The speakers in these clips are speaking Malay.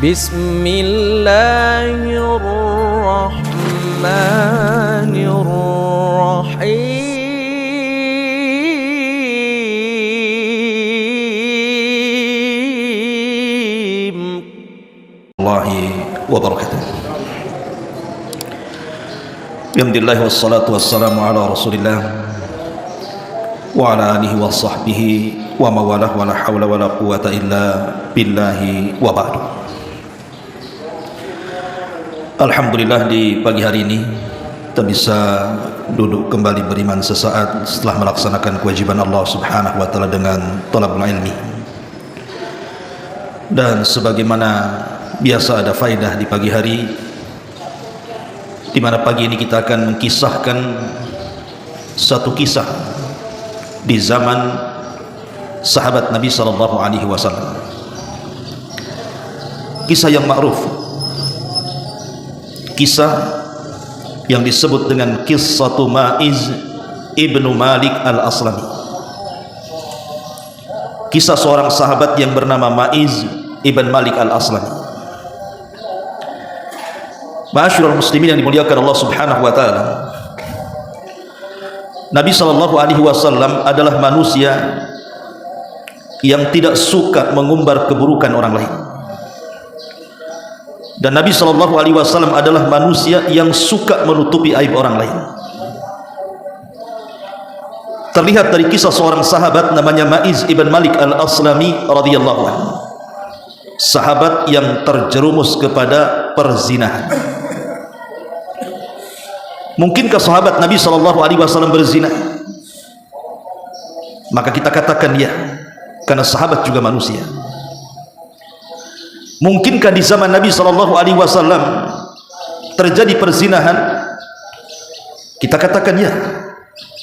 Bismillahirrahmanirrahim. Allahi wabarakatuh. Alhamdulillah wassalatu wassalamu ala Rasulillah wa ala alihi wa sahbihi wa mawalah wa la hawla wa la quwata illa billahi wa ba'du. Alhamdulillah di pagi hari ini kita bisa duduk kembali beriman sesaat setelah melaksanakan kewajiban Allah Subhanahu wa taala dengan thalabul ilmi. Dan sebagaimana biasa ada faedah di pagi hari, di mana pagi ini kita akan mengkisahkan satu kisah di zaman sahabat Nabi sallallahu alaihi wasallam. Kisah yang ma'ruf, kisah yang disebut dengan Qissatu Ma'iz ibnu Malik al-Aslami. Kisah seorang sahabat yang bernama Ma'iz ibn Malik al-Aslami. Ma'asyiral muslimin yang dimuliakan Allah Subhanahu wa taala, Nabi sallallahu alaihi wasallam adalah manusia yang tidak suka mengumbar keburukan orang lain. Dan Nabi sallallahu alaihi wasallam adalah manusia yang suka menutupi aib orang lain. Terlihat dari kisah seorang sahabat namanya Ma'iz ibn Malik al-Aslami radhiyallahu anhu. Sahabat yang terjerumus kepada perzinahan. Mungkinkah sahabat Nabi SAW berzina? Maka kita katakan ya, karena sahabat juga manusia. Mungkinkah di zaman Nabi SAW terjadi perzinahan? Kita katakan ya,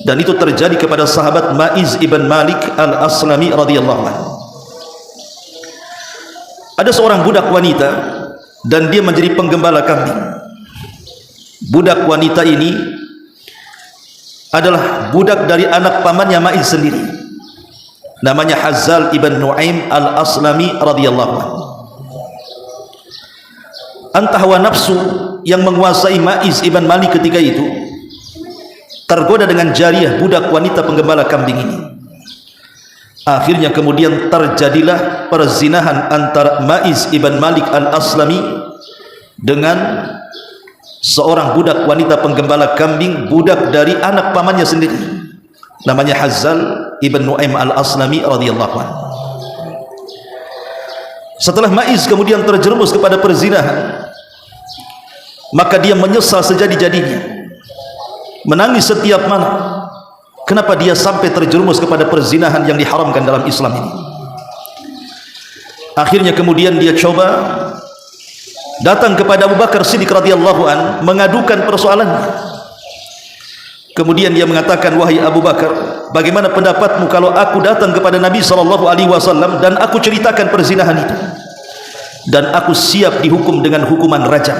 dan itu terjadi kepada sahabat Ma'iz ibn Malik al-Aslami radhiyallahu anhu. Ada seorang budak wanita dan dia menjadi penggembala kambing. Budak wanita ini adalah budak dari anak pamannya Ma'iz sendiri, namanya Hazzal ibn Nu'aim al-Aslami radhiyallahu anhu. Entah hawa nafsu yang menguasai Ma'iz ibn Malik ketika itu, tergoda dengan jariyah budak wanita penggembala kambing ini. Akhirnya kemudian terjadilah perzinahan antara Ma'iz ibn Malik al-Aslami dengan seorang budak wanita penggembala kambing, budak dari anak pamannya sendiri, namanya Hazzal ibn Nu'aim al-Aslami radhiyallahu anhu. Setelah Ma'iz kemudian terjerumus kepada perzinahan, maka dia menyesal sejadi-jadinya, menangis setiap malam. Kenapa dia sampai terjerumus kepada perzinahan yang diharamkan dalam Islam ini? Akhirnya kemudian dia coba datang kepada Abu Bakar Siddiq radhiyallahu an, mengadukan persoalannya. Kemudian dia mengatakan, wahai Abu Bakar, bagaimana pendapatmu kalau aku datang kepada Nabi SAW dan aku ceritakan perzinahan itu, dan aku siap dihukum dengan hukuman rajam,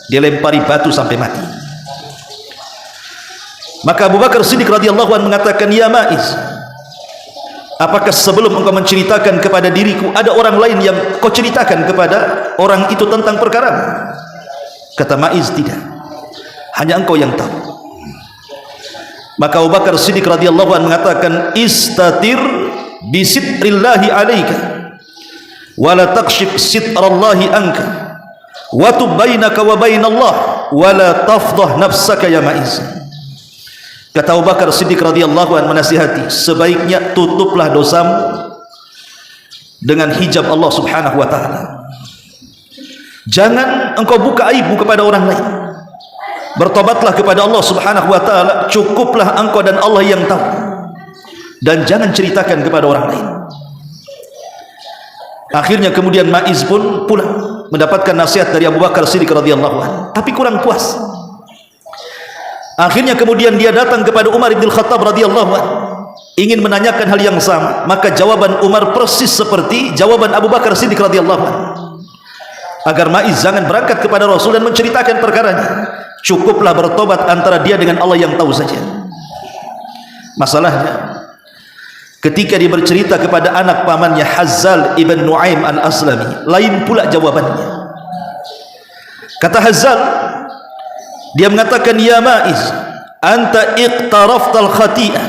dilempari batu sampai mati? Maka Abu Bakar Siddiq radhiyallahu an mengatakan, ya Ma'iz, apakah sebelum engkau menceritakan kepada diriku ada orang lain yang kau ceritakan kepada orang itu tentang perkara? Kata Ma'iz, tidak, hanya engkau yang tahu. Maka Abu Bakar Siddiq radhiyallahu an mengatakan, istatir bisitrillahi alaika wa la taqshif sitrallahi anka wa tub bainaka wa bainallah wa la tafdah nafsaka ya Ma'iz. Kata Abu Bakar Siddiq radhiyallahu an menasihati, sebaiknya tutuplah dosamu dengan hijab Allah Subhanahu wa taala. Jangan engkau buka aibmu kepada orang lain. Bertobatlah kepada Allah Subhanahu wa taala, cukuplah engkau dan Allah yang tahu. Dan jangan ceritakan kepada orang lain. Akhirnya kemudian Ma'iz pun pulang mendapatkan nasihat dari Abu Bakar Siddiq radhiyallahu an, tapi kurang puas. Akhirnya kemudian dia datang kepada Umar bin Khattab radhiyallahu anhu, ingin menanyakan hal yang sama. Maka jawaban Umar persis seperti jawaban Abu Bakar Siddiq radhiyallahu anhu, agar Ma'iz jangan berangkat kepada Rasul dan menceritakan perkaranya. Cukuplah bertobat antara dia dengan Allah yang tahu saja. Masalahnya, ketika dia bercerita kepada anak pamannya Hazzal ibn Nu'aim al-Aslami, lain pula jawabannya. Kata Hazzal, dia mengatakan, ya Ma'iz, anta iqtaraftal khati'ah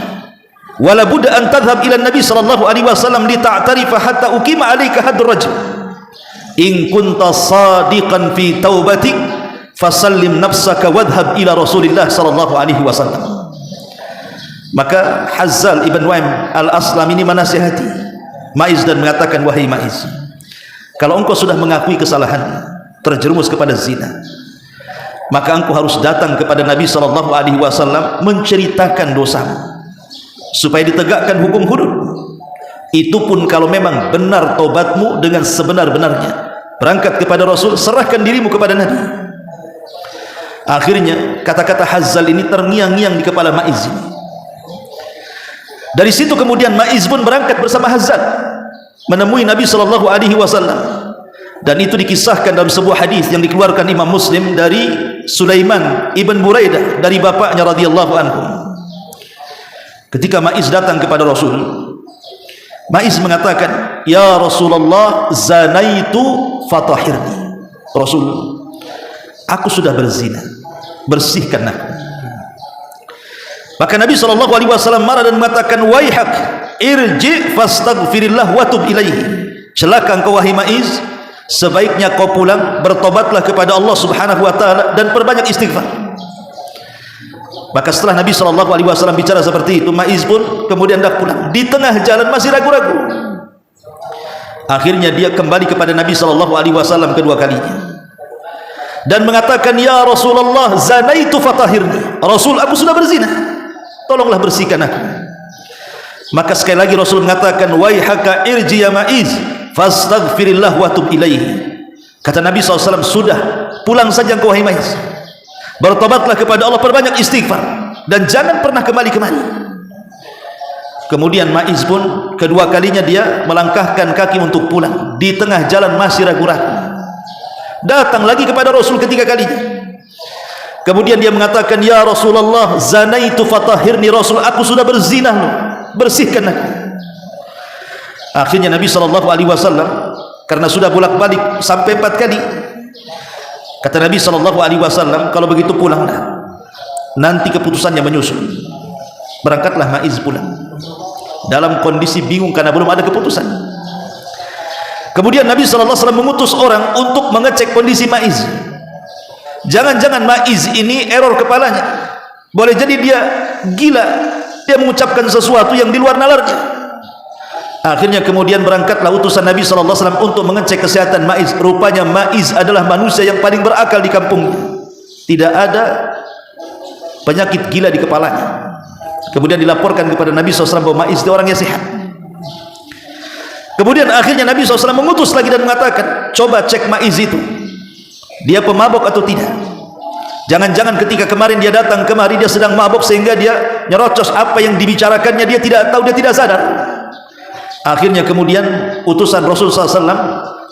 wala budda an tadhhab ila Nabi sallallahu alaihi wasallam li ta'tarifa hatta uqima alayka hadd rajul. In kunta sadiqan fi taubatik fasallim nafsaka wadhhab ila Rasulillah sallallahu alaihi wasallam. Maka Hazzal ibn Nu'aim al-Aslam ini menasihati Ma'iz dan mengatakan, wahai Ma'iz, kalau engkau sudah mengakui kesalahan, terjerumus kepada zina, maka engkau harus datang kepada Nabi SAW menceritakan dosamu supaya ditegakkan hukum hudud. Itu pun kalau memang benar taubatmu dengan sebenar-benarnya, berangkat kepada Rasul, serahkan dirimu kepada Nabi. Akhirnya kata-kata Hazzal ini terngiang-ngiang di kepala Ma'iz ini. Dari situ kemudian Ma'iz pun berangkat bersama Hazzal menemui Nabi SAW. Dan itu dikisahkan dalam sebuah hadis yang dikeluarkan Imam Muslim dari Sulaiman ibn Buraidah dari bapaknya radhiyallahu anhu. Ketika Ma'iz datang kepada Rasul, Ma'iz mengatakan, ya Rasulullah, zanaitu fatahirni. Rasul, aku sudah berzina, bersihkan aku. Maka Nabi SAW marah dan mengatakan, waihak, irji fastaghfirillah wa tub ilaihi. Celaka engkau wahai Ma'iz, sebaiknya kau pulang, bertobatlah kepada Allah Subhanahu wa taala dan perbanyak istighfar. Maka setelah Nabi SAW bicara seperti itu, Ma'iz pun kemudian hendak pulang. Di tengah jalan masih ragu-ragu. Akhirnya dia kembali kepada Nabi SAW kedua kalinya dan mengatakan, ya Rasulullah, zanaitu fatahirni. Rasul, aku sudah berzina, tolonglah bersihkan aku. Maka sekali lagi Rasul mengatakan, waihaka irji ya Ma'iz fastaghfirillah wa tub ilaihi. Kata Nabi SAW, sudah, pulang saja engkau wahai Ma'iz, bertobatlah kepada Allah, perbanyak istighfar, dan jangan pernah kembali kemari. Kemudian Ma'iz pun kedua kalinya dia melangkahkan kaki untuk pulang. Di tengah jalan masih ragu-ragu. Datang lagi kepada Rasul ketiga kalinya. Kemudian dia mengatakan, ya Rasulullah, zanaitu fatahirni. Rasul, aku sudah berzina, bersihkan aku. Akhirnya Nabi SAW, karena sudah bolak-balik sampai 4 kali, kata Nabi SAW, kalau begitu pulanglah, nanti keputusannya menyusul. Berangkatlah Ma'iz pulang dalam kondisi bingung karena belum ada keputusan. Kemudian Nabi SAW mengutus orang untuk mengecek kondisi Ma'iz. Jangan-jangan Ma'iz ini error kepalanya, boleh jadi dia gila, dia mengucapkan sesuatu yang di luar nalarnya. Akhirnya kemudian berangkatlah utusan Nabi SAW untuk mengecek kesehatan Ma'iz. Rupanya Ma'iz adalah manusia yang paling berakal di kampungnya, tidak ada penyakit gila di kepalanya. Kemudian dilaporkan kepada Nabi SAW bahwa Ma'iz itu orangnya sehat. Kemudian akhirnya Nabi SAW mengutus lagi dan mengatakan, coba cek Ma'iz itu, dia pemabok atau tidak. Jangan-jangan ketika kemarin dia datang kemari dia sedang mabok sehingga dia nyerocos apa yang dibicarakannya, dia tidak tahu, dia tidak sadar. Akhirnya kemudian utusan Rasul SAW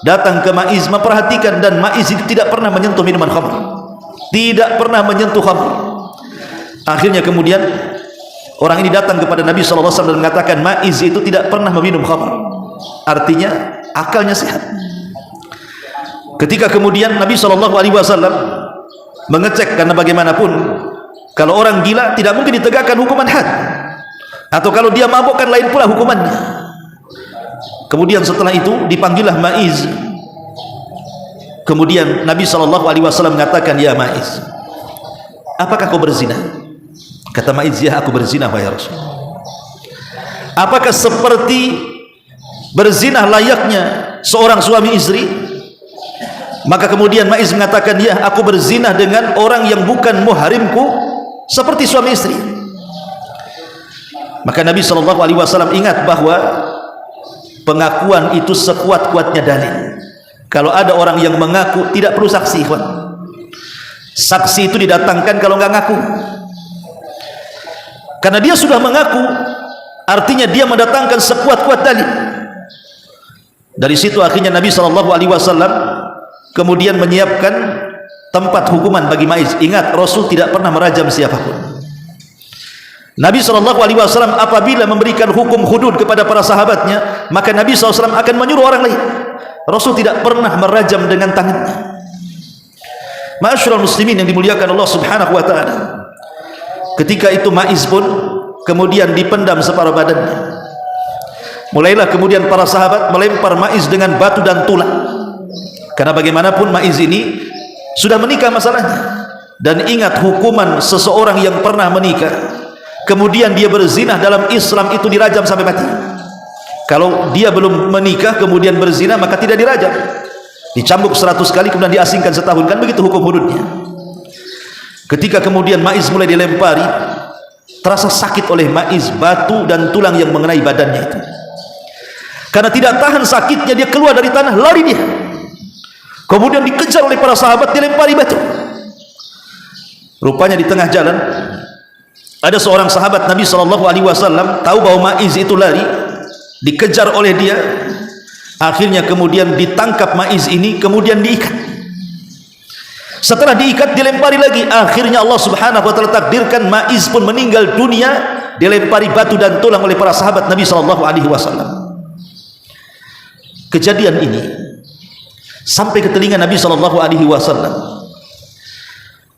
datang ke Ma'iz memperhatikan, dan Ma'iz itu tidak pernah menyentuh minuman khamr, tidak pernah menyentuh khamr. Akhirnya kemudian orang ini datang kepada Nabi SAW dan mengatakan, Ma'iz itu tidak pernah meminum khamr, artinya akalnya sehat. Ketika kemudian Nabi SAW mengecek, karena bagaimanapun kalau orang gila tidak mungkin ditegakkan hukuman had, atau kalau dia mabuk kan lain pula hukumannya. Kemudian setelah itu dipanggillah Ma'iz. Kemudian Nabi SAW mengatakan, ya Ma'iz, apakah kau berzina? Kata Ma'iz, ya aku berzina wahai Rasul. Apakah seperti berzina layaknya seorang suami istri? Maka kemudian Ma'iz mengatakan, ya aku berzina dengan orang yang bukan muhrimku, seperti suami istri. Maka Nabi SAW ingat bahwa pengakuan itu sekuat-kuatnya dalil. Kalau ada orang yang mengaku, tidak perlu saksi. Saksi itu didatangkan kalau nggak ngaku. Karena dia sudah mengaku, artinya dia mendatangkan sekuat-kuat dalil. Dari situ akhirnya Nabi SAW kemudian menyiapkan tempat hukuman bagi Ma'iz. Ingat, Rasul tidak pernah merajam siapapun. Nabi SAW apabila memberikan hukum hudud kepada para sahabatnya, maka Nabi SAW akan menyuruh orang lain. Rasul tidak pernah merajam dengan tangannya. Ma'asyiral muslimin yang dimuliakan Allah Subhanahu wa taala, ketika itu Ma'iz pun kemudian dipendam separuh badannya. Mulailah kemudian para sahabat melempar Ma'iz dengan batu dan tulang, karena bagaimanapun Ma'iz ini sudah menikah masalahnya. Dan ingat, hukuman seseorang yang pernah menikah kemudian dia berzina dalam Islam itu dirajam sampai mati. Kalau dia belum menikah kemudian berzina maka tidak dirajam, dicambuk 100 kali kemudian diasingkan setahun. Kan begitu hukum hududnya. Ketika kemudian Ma'iz mulai dilempari, terasa sakit oleh Ma'iz batu dan tulang yang mengenai badannya itu. Karena tidak tahan sakitnya, dia keluar dari tanah, lari dia. Kemudian dikejar oleh para sahabat, dilempari batu. Rupanya di tengah jalan ada seorang sahabat Nabi SAW tahu bahwa Ma'iz itu lari, dikejar oleh dia. Akhirnya kemudian ditangkap Ma'iz ini, kemudian diikat. Setelah diikat dilempari lagi. Akhirnya Allah Subhanahu wa taala takdirkan Ma'iz pun meninggal dunia, dilempari batu dan tulang oleh para sahabat Nabi SAW. Kejadian ini sampai ke telinga Nabi SAW.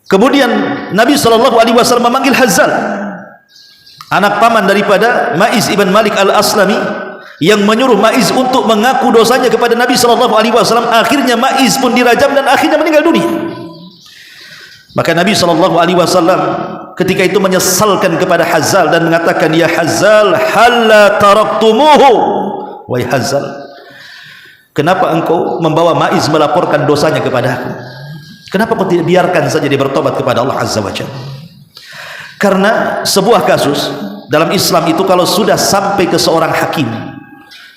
Kemudian Nabi SAW memanggil Hazzal, anak paman daripada Ma'iz ibn Malik al-Aslami, yang menyuruh Ma'iz untuk mengaku dosanya kepada Nabi SAW. Akhirnya Ma'iz pun dirajam dan akhirnya meninggal dunia. Maka Nabi SAW ketika itu menyesalkan kepada Hazzal dan mengatakan, ya Hazzal, halla taraktumuhu, wahai Hazzal, kenapa engkau membawa Ma'iz melaporkan dosanya kepada aku? Kenapa kau tidak biarkan saja dia bertobat kepada Allah Azza wa Jalla? Karena sebuah kasus dalam Islam itu kalau sudah sampai ke seorang hakim,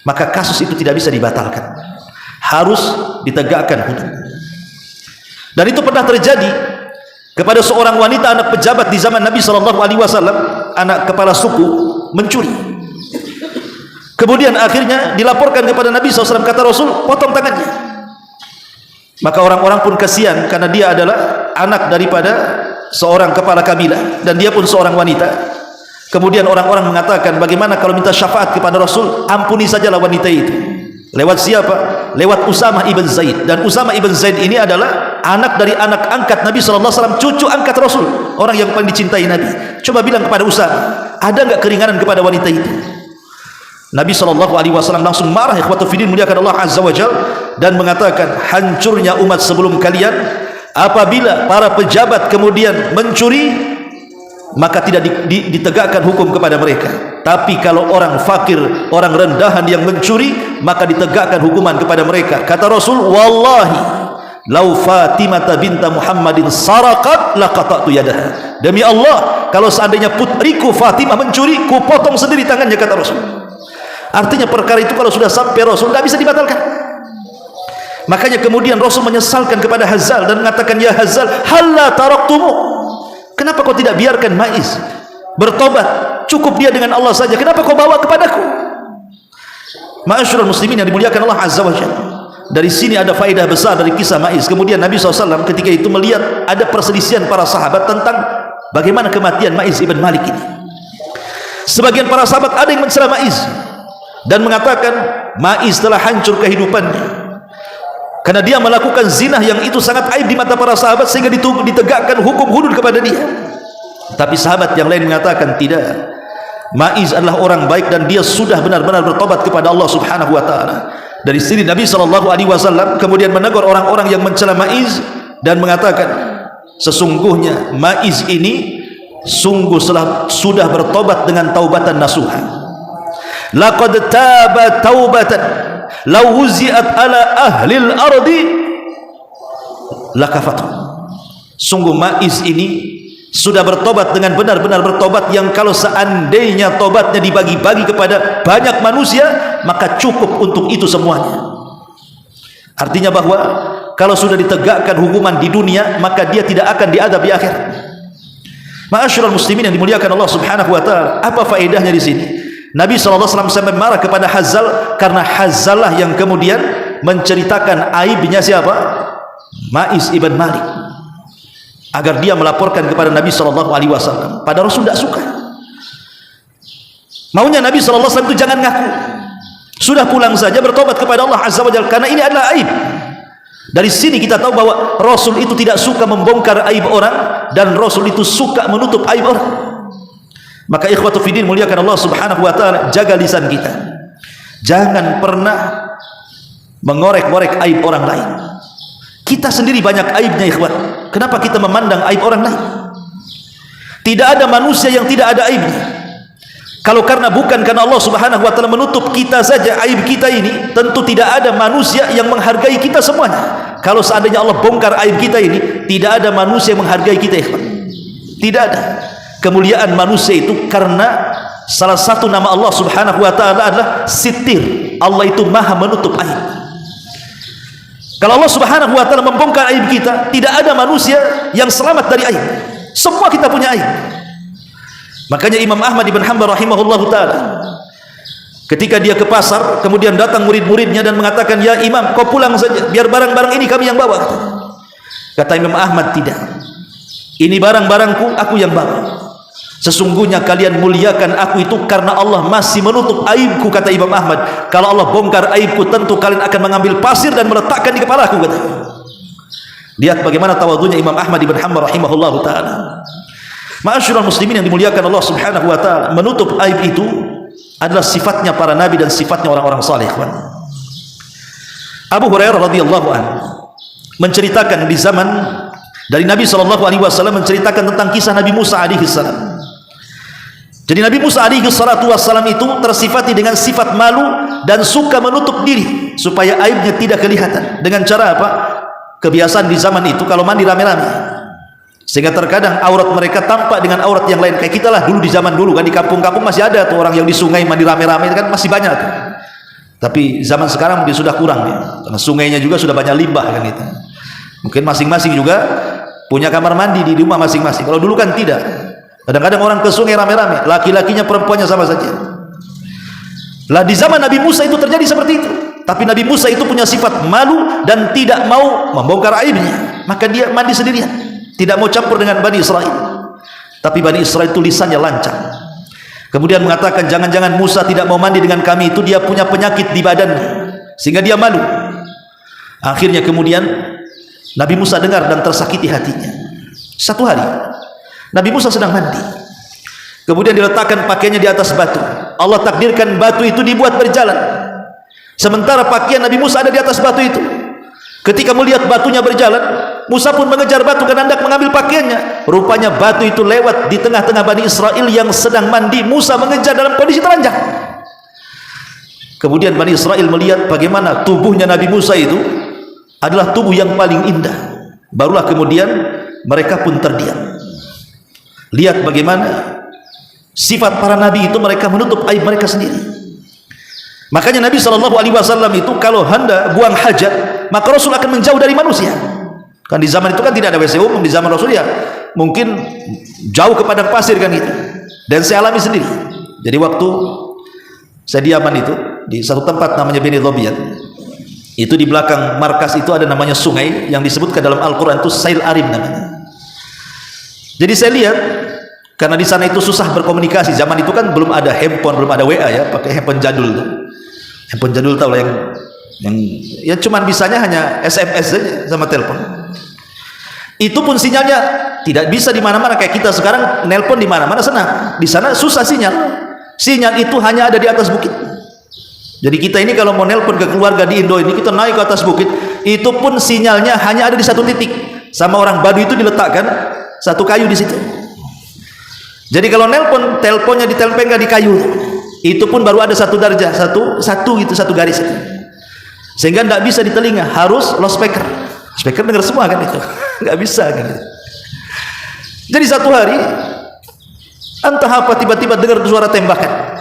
maka kasus itu tidak bisa dibatalkan, harus ditegakkan hudud. Dan itu pernah terjadi kepada seorang wanita anak pejabat di zaman Nabi SAW, anak kepala suku, mencuri. Kemudian akhirnya dilaporkan kepada Nabi SAW, kata Rasul, potong tangannya. Maka orang-orang pun kasihan karena dia adalah anak daripada seorang kepala kabilah dan dia pun seorang wanita. Kemudian orang-orang mengatakan, bagaimana kalau minta syafaat kepada Rasul, ampuni sajalah wanita itu. Lewat siapa? Lewat Usamah ibn Zaid. Dan Usamah ibn Zaid ini adalah anak dari anak angkat Nabi SAW, cucu angkat Rasul, orang yang paling dicintai Nabi. Coba bilang kepada Usamah, ada enggak keringanan kepada wanita itu? Nabi SAW langsung marah, ikhwatu fiddin, muliakan Allah Azza wa Jal, dan mengatakan, hancurnya umat sebelum kalian apabila para pejabat kemudian mencuri, maka tidak ditegakkan hukum kepada mereka. Tapi kalau orang fakir, orang rendahan yang mencuri, maka ditegakkan hukuman kepada mereka. Kata Rasul, wallahi lau Fatimah binta Muhammadin saraqat laqata'tu yadaha. Demi Allah, kalau seandainya putriku Fatimah mencuri, ku potong sendiri tangannya, kata Rasul. Artinya perkara itu kalau sudah sampai Rasul tidak bisa dibatalkan. Makanya kemudian Rasul menyesalkan kepada Hazzal dan mengatakan, ya Hazzal, halla taraktumu, kenapa kau tidak biarkan Ma'iz bertobat? Cukup dia dengan Allah saja, kenapa kau bawa kepadaku? Ma'asyiral muslimin yang dimuliakan Allah Azza wa Jalla, dari sini ada faedah besar dari kisah Ma'iz. Kemudian Nabi SAW ketika itu melihat ada perselisihan para sahabat tentang bagaimana kematian Ma'iz ibn Malik ini. Sebagian para sahabat ada yang mencela Ma'iz dan mengatakan Ma'iz telah hancur kehidupannya karena dia melakukan zina yang itu sangat aib di mata para sahabat sehingga ditegakkan hukum hudud kepada dia. Tapi sahabat yang lain mengatakan tidak, Ma'iz adalah orang baik dan dia sudah benar-benar bertobat kepada Allah Subhanahu wa taala. Dari sini Nabi SAW kemudian menegur orang-orang yang mencela Ma'iz dan mengatakan, sesungguhnya Ma'iz ini sungguh sudah bertobat dengan taubatan nasuha. Laqad taba taubatan law wuzi'at ala ahli al-ardi lakafatu. Sungguh Ma'iz ini sudah bertobat dengan benar-benar bertobat yang kalau seandainya tobatnya dibagi-bagi kepada banyak manusia maka cukup untuk itu semuanya. Artinya bahwa kalau sudah ditegakkan hukuman di dunia maka dia tidak akan diadab di akhirat. Ma'asyiral muslimin yang dimuliakan Allah Subhanahu wa taala, apa faedahnya di sini? Nabi SAW sampai marah kepada Hazzal karena Hazzal lah yang kemudian menceritakan aibnya siapa? Ma'iz ibn Malik, agar dia melaporkan kepada Nabi SAW. Pada Rasul tidak suka. Maunya Nabi SAW itu jangan ngaku, sudah pulang saja bertobat kepada Allah Azza wa Jalla, karena ini adalah aib. Dari sini kita tahu bahwa Rasul itu tidak suka membongkar aib orang, dan Rasul itu suka menutup aib orang. Maka ikhwatu fiddin, muliakan Allah subhanahu wa ta'ala, jaga lisan kita, jangan pernah mengorek-ngorek aib orang lain. Kita sendiri banyak aibnya ikhwan, kenapa kita memandang aib orang lain? Tidak ada manusia yang tidak ada aibnya. Kalau bukan karena Allah subhanahu wa ta'ala menutup kita saja aib kita ini, tentu tidak ada manusia yang menghargai kita semuanya. Kalau seandainya Allah bongkar aib kita ini, tidak ada manusia yang menghargai kita ikhwan. Tidak ada. Kemuliaan manusia itu karena salah satu nama Allah subhanahu wa ta'ala adalah Sitir. Allah itu maha menutup aib. Kalau Allah subhanahu wa ta'ala membongkar aib kita, tidak ada manusia yang selamat dari aib. Semua kita punya aib. Makanya Imam Ahmad ibn Hanbal rahimahullahu ta'ala, ketika dia ke pasar, kemudian datang murid-muridnya dan mengatakan, ya Imam, kau pulang saja, biar barang-barang ini kami yang bawa. Kata Imam Ahmad, tidak, ini barang-barangku, aku yang bawa. Sesungguhnya kalian muliakan aku itu karena Allah masih menutup aibku, kata Imam Ahmad. Kalau Allah bongkar aibku, tentu kalian akan mengambil pasir dan meletakkan di kepalaku, kata. Lihat bagaimana tawadhunya Imam Ahmad ibn Hanbal rahimahullahu ta'ala. Ma'asyiral muslimin yang dimuliakan Allah subhanahu wa ta'ala, menutup aib itu adalah sifatnya para nabi dan sifatnya orang-orang saleh. Abu Hurairah radhiyallahu anhu menceritakan di zaman dari Nabi sallallahu alaihi wasallam, menceritakan tentang kisah Nabi Musa alaihi salam. Jadi Nabi Musa alaihi salatu wassalam itu tersifati dengan sifat malu dan suka menutup diri supaya aibnya tidak kelihatan. Dengan cara apa? Kebiasaan di zaman itu kalau mandi rame-rame, sehingga terkadang aurat mereka tampak dengan aurat yang lain. Kayak kita lah dulu di zaman dulu kan, di kampung-kampung masih ada tuh orang yang di sungai mandi rame-rame, kan masih banyak tuh. Tapi zaman sekarang mungkin sudah kurang ya, karena sungainya juga sudah banyak limbah kan itu. Mungkin masing-masing juga punya kamar mandi di rumah masing-masing. Kalau dulu kan tidak. Kadang-kadang orang ke sungai rame-rame, laki-lakinya perempuannya sama saja. Lah di zaman Nabi Musa itu terjadi seperti itu. Tapi Nabi Musa itu punya sifat malu dan tidak mau membongkar aibnya, maka dia mandi sendirian, tidak mau campur dengan Bani Israel. Tapi Bani Israel itu lisannya lancang. Kemudian mengatakan, jangan-jangan Musa tidak mau mandi dengan kami, itu dia punya penyakit di badannya, sehingga dia malu. Akhirnya kemudian Nabi Musa dengar dan tersakiti hatinya. Satu hari Nabi Musa sedang mandi, kemudian diletakkan pakaiannya di atas batu. Allah takdirkan batu itu dibuat berjalan, sementara pakaian Nabi Musa ada di atas batu itu. Ketika melihat batunya berjalan, Musa pun mengejar batu dan hendak mengambil pakaiannya. Rupanya batu itu lewat di tengah-tengah Bani Israel yang sedang mandi. Musa mengejar dalam kondisi telanjang. Kemudian Bani Israel melihat bagaimana tubuhnya Nabi Musa itu adalah tubuh yang paling indah. Barulah kemudian mereka pun terdiam. Lihat bagaimana sifat para nabi itu, mereka menutup aib mereka sendiri. Makanya Nabi SAW itu kalau hendak buang hajat, maka Rasul akan menjauh dari manusia. Kan di zaman itu kan tidak ada WC umum, di zaman Rasul ya mungkin jauh ke padang pasir kan gitu. Dan saya alami sendiri. Jadi waktu saya di Yaman itu, di satu tempat namanya Beni Dhobian, itu di belakang markas itu ada namanya sungai yang disebutkan dalam Al-Quran itu Sail Arim namanya. Jadi saya lihat, karena di sana itu susah berkomunikasi. Zaman itu kan belum ada handphone, belum ada WA ya, pakai handphone jadul tuh. Handphone jadul tahu lah, yang ya cuman bisanya hanya SMS saja sama telepon. Itu pun sinyalnya tidak bisa di mana-mana kayak kita sekarang nelpon di mana-mana senang. Di sana susah sinyal. Sinyal itu hanya ada di atas bukit. Jadi kita ini kalau mau nelpon ke keluarga di Indo ini, kita naik ke atas bukit, itu pun sinyalnya hanya ada di satu titik. Sama orang Baduy itu diletakkan satu kayu di situ. Jadi kalau nelpon, teleponnya ditempelkan di kayu. Itu pun baru ada satu darjah, satu garis itu. Sehingga tidak bisa di telinga, harus loudspeaker. Speaker dengar semua kan itu, nggak bisa kan itu. Jadi satu hari, entah apa tiba-tiba dengar suara tembakan.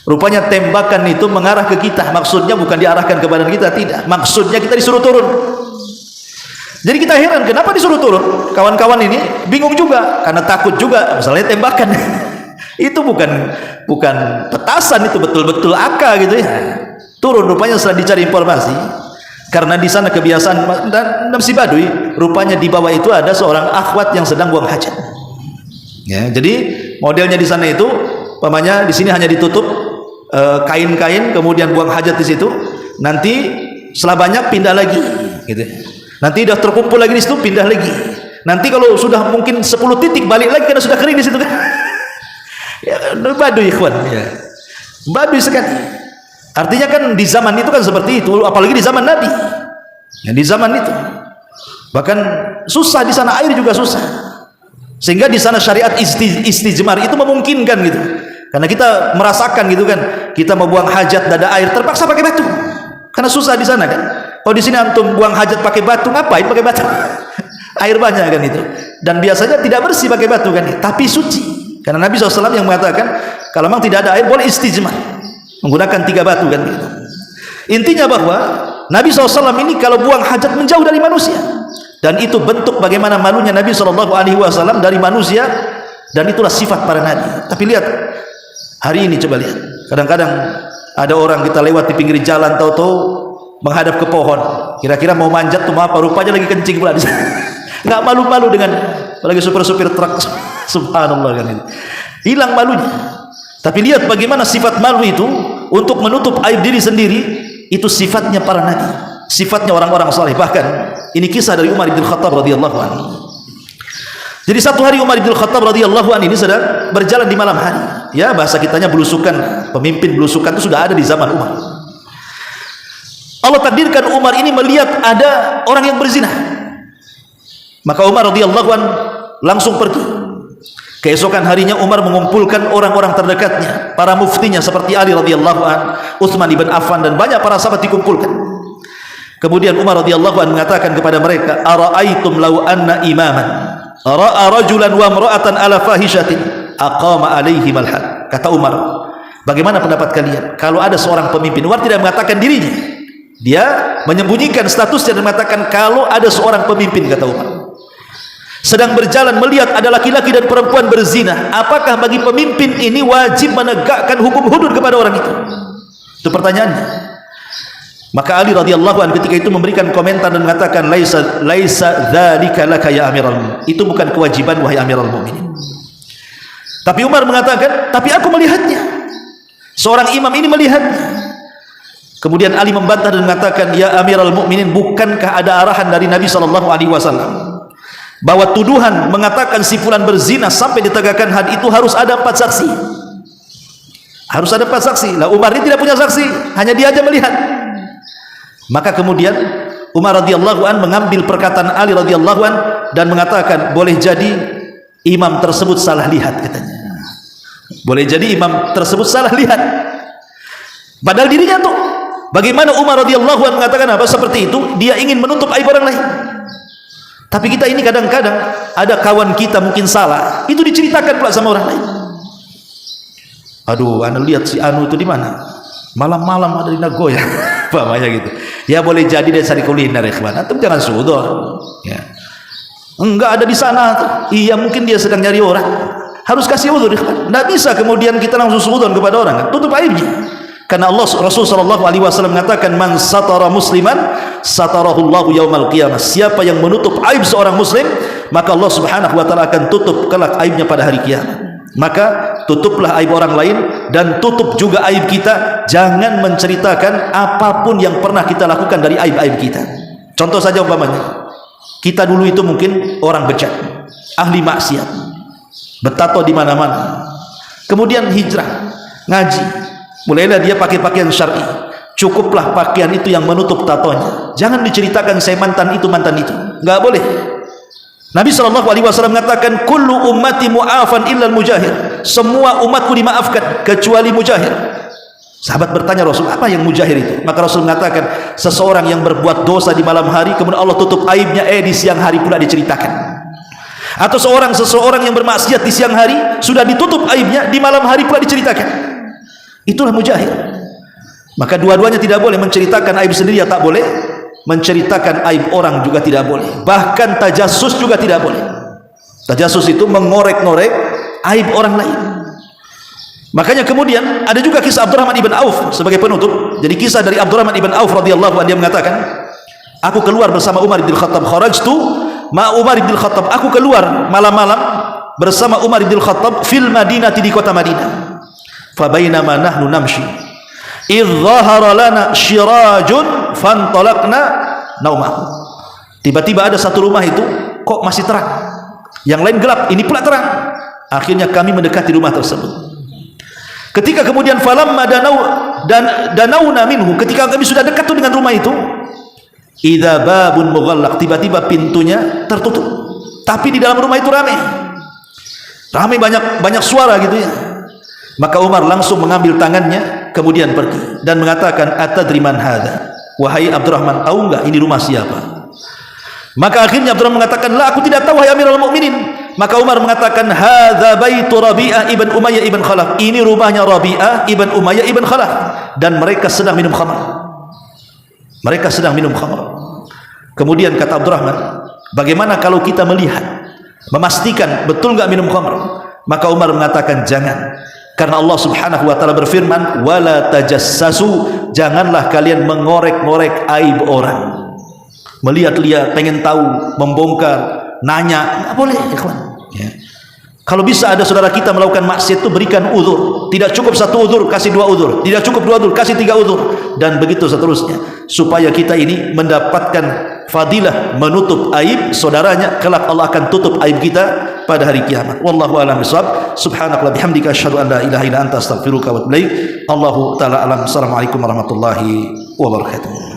Rupanya tembakan itu mengarah ke kita. Maksudnya bukan diarahkan ke badan kita, tidak. Maksudnya kita disuruh turun. Jadi kita heran, kenapa disuruh turun? Kawan-kawan ini bingung juga, karena takut juga, misalnya tembakan. Itu bukan petasan, itu betul-betul AK gitu ya. Turun, rupanya setelah dicari informasi, karena di sana kebiasaan dan si Baduy, rupanya di bawah itu ada seorang akhwat yang sedang buang hajat. Ya, jadi modelnya di sana itu, umpamanya di sini hanya ditutup kain-kain, kemudian buang hajat di situ. Nanti setelah banyak pindah lagi, gitu. Nanti dah terkumpul lagi di situ, pindah lagi. Nanti kalau sudah mungkin 10 titik balik lagi karena sudah kering di situ kan. Ya, baduy ikhwan, ya. Baduy sekali. Artinya kan di zaman itu kan seperti itu, apalagi di zaman Nabi. Ya, di zaman itu. Bahkan susah di sana, air juga susah. Sehingga di sana syariat istijmar itu memungkinkan gitu. Karena kita merasakan gitu kan, kita mau buang hajat, tidak ada air, terpaksa pakai batu. Karena susah di sana kan. Kalau di sini antum buang hajat pakai batu, ngapain pakai batu? Air banyak kan itu. Dan biasanya tidak bersih pakai batu kan, tapi suci. Karena Nabi SAW yang mengatakan kalau memang tidak ada air boleh istijmar menggunakan 3 batu kan gitu. Intinya bahwa Nabi SAW ini kalau buang hajat menjauh dari manusia, dan itu bentuk bagaimana malunya Nabi SAW dari manusia, dan itulah sifat para nabi. Tapi lihat hari ini, coba lihat, kadang-kadang ada orang kita lewat di pinggir jalan, tahu-tahu menghadap ke pohon, kira-kira mau manjat tuh apa, rupanya lagi kencing pula di sana. Nggak malu-malu dengan apalagi supir-supir truk. Subhanallah kan itu. Hilang malunya. Tapi lihat bagaimana sifat malu itu untuk menutup aib diri sendiri, itu sifatnya para nabi, sifatnya orang-orang saleh. Bahkan ini kisah dari Umar bin Khattab radhiyallahu anhu. Jadi satu hari Umar bin Khattab radhiyallahu anhu ini sedang berjalan di malam hari. Ya, bahasa kitanya belusukan, pemimpin belusukan itu sudah ada di zaman Umar. Allah takdirkan Umar ini melihat ada orang yang berzina. Maka Umar radhiyallahu anhu langsung pergi. Keesokan harinya Umar mengumpulkan orang-orang terdekatnya, para muftinya seperti Ali radhiyallahu an, Utsman ibn Affan, dan banyak para sahabat dikumpulkan. Kemudian Umar radhiyallahu an mengatakan kepada mereka, "Ara'aitum law anna imaman ra'a rajulan wa imra'atan ala fahishatin aqama alaihim al-had." Kata Umar, bagaimana pendapat kalian kalau ada seorang pemimpin? Umar tidak mengatakan dirinya, dia menyembunyikan statusnya dan mengatakan kalau ada seorang pemimpin, kata Umar, sedang berjalan melihat ada laki-laki dan perempuan berzina, apakah bagi pemimpin ini wajib menegakkan hukum hudud kepada orang itu? Itu pertanyaannya. Maka Ali radhiyallahu anhu ketika itu memberikan komentar dan mengatakan, laisa dzalika laka ya amiral mu'minin. Itu bukan kewajiban wahai amiral mu'minin. Tapi Umar mengatakan, tapi aku melihatnya. Seorang imam ini melihatnya. Kemudian Ali membantah dan mengatakan, ya amiral mu'minin, bukankah ada arahan dari Nabi SAW bahwa tuduhan mengatakan si fulan berzina sampai ditegakkan had itu harus ada 4 saksi. Harus ada 4 saksi. Lah Umar ini tidak punya saksi, hanya dia aja melihat. Maka kemudian Umar radhiyallahu an mengambil perkataan Ali radhiyallahu an dan mengatakan, boleh jadi imam tersebut salah lihat, katanya. Boleh jadi imam tersebut salah lihat. Padahal dirinya tuh, bagaimana Umar radhiyallahu an mengatakan apa seperti itu? Dia ingin menutup aib orang lain. Tapi kita ini kadang-kadang ada kawan kita mungkin salah, itu diceritakan pula sama orang lain. Aduh, anda lihat si Anu itu di mana? Malam-malam ada di Nagoya, pamanya gitu. Ya boleh jadi dia cari kuliner, ikhwan. Antum jangan suudon. Ya. Enggak ada di sana. Iya, mungkin dia sedang nyari orang. Harus kasih udzur, ikhwan. Enggak bisa kemudian kita langsung suudon kepada orang. Tutup aibnya. Karena Allah Rasul sallallahu alaihi wasallam mengatakan, man satara musliman satarahullahu yaumal qiyamah. Siapa yang menutup aib seorang muslim, maka Allah Subhanahu wa taala akan tutup kelak aibnya pada hari kiamat. Maka tutuplah aib orang lain dan tutup juga aib kita. Jangan menceritakan apapun yang pernah kita lakukan dari aib-aib kita. Contoh saja umpamanya, kita dulu itu mungkin orang bejat, ahli maksiat, bertato di mana-mana. Kemudian hijrah, ngaji, mulailah dia pakai pakaian syar'i. Cukuplah pakaian itu yang menutup tatonya. Jangan diceritakan saya mantan itu, enggak boleh. Nabi SAW mengatakan, kullu ummati mu'afan illal mujahir. Semua umatku dimaafkan kecuali mujahir. Sahabat bertanya Rasul, apa yang mujahir itu? Maka Rasul mengatakan, seseorang yang berbuat dosa di malam hari kemudian Allah tutup aibnya, di siang hari pula diceritakan. Atau seseorang yang bermaksiat di siang hari sudah ditutup aibnya, di malam hari pula diceritakan. Itulah mujahir. Maka dua-duanya tidak boleh. Menceritakan aib sendiri ya tak boleh, menceritakan aib orang juga tidak boleh. Bahkan tajassus juga tidak boleh. Tajassus itu mengorek-ngorek aib orang lain. Makanya kemudian ada juga kisah Abdurrahman ibn Auf sebagai penutup. Jadi kisah dari Abdurrahman ibn Auf radhiyallahu anhu, dia mengatakan, aku keluar bersama Umar bin Khattab, kharajtu ma Umar bin Khattab, aku keluar malam-malam bersama Umar bin Khattab fil Madinati, di kota Madinah. Fa bainama nahnu namshi idh dhahara lana shirajun fantalaqna naumahu. Tiba-tiba ada satu rumah itu kok masih terang, yang lain gelap, ini pula terang. Akhirnya kami mendekati rumah tersebut. Ketika kemudian falamma danauna minhu, ketika kami sudah dekat dengan rumah itu, idza babun mughallaq, tiba-tiba pintunya tertutup. Tapi di dalam rumah itu ramai banyak suara gitu ya. Maka Umar langsung mengambil tangannya kemudian pergi dan mengatakan, atadri man hadza, wahai Abdurrahman, tahu enggak ini rumah siapa? Maka akhirnya Abdurrahman mengatakan, la, aku tidak tahu wahai Amirul Mukminin. Maka Umar mengatakan, hadza baitu Rabi'ah ibn Umayyah ibn Khalaf, ini rumahnya Rabi'ah ibn Umayyah ibn Khalaf, dan mereka sedang minum khamr. Kemudian kata Abdurrahman, bagaimana kalau kita melihat, memastikan betul enggak minum khamr? Maka Umar mengatakan, jangan, karena Allah Subhanahu wa taala berfirman, wala tajassasu, janganlah kalian mengorek-ngorek aib orang. Melihat-lihat, pengen tahu, membongkar, nanya, enggak boleh, ikhwan. Ya. Kalau bisa ada saudara kita melakukan maksiat itu, berikan uzur. Tidak cukup satu uzur, kasih dua uzur. Tidak cukup dua uzur, kasih tiga uzur, dan begitu seterusnya, supaya kita ini mendapatkan fadilah menutup aib saudaranya. Kelak Allah akan tutup aib kita pada hari kiamat. Wallahu a'lam bishawab. Subhanakallahumma bihamdika asyhadu an la ilaha illa anta astaghfiruka wa atubu ilaik. Allahu taala alam. Assalamualaikum warahmatullahi wabarakatuh.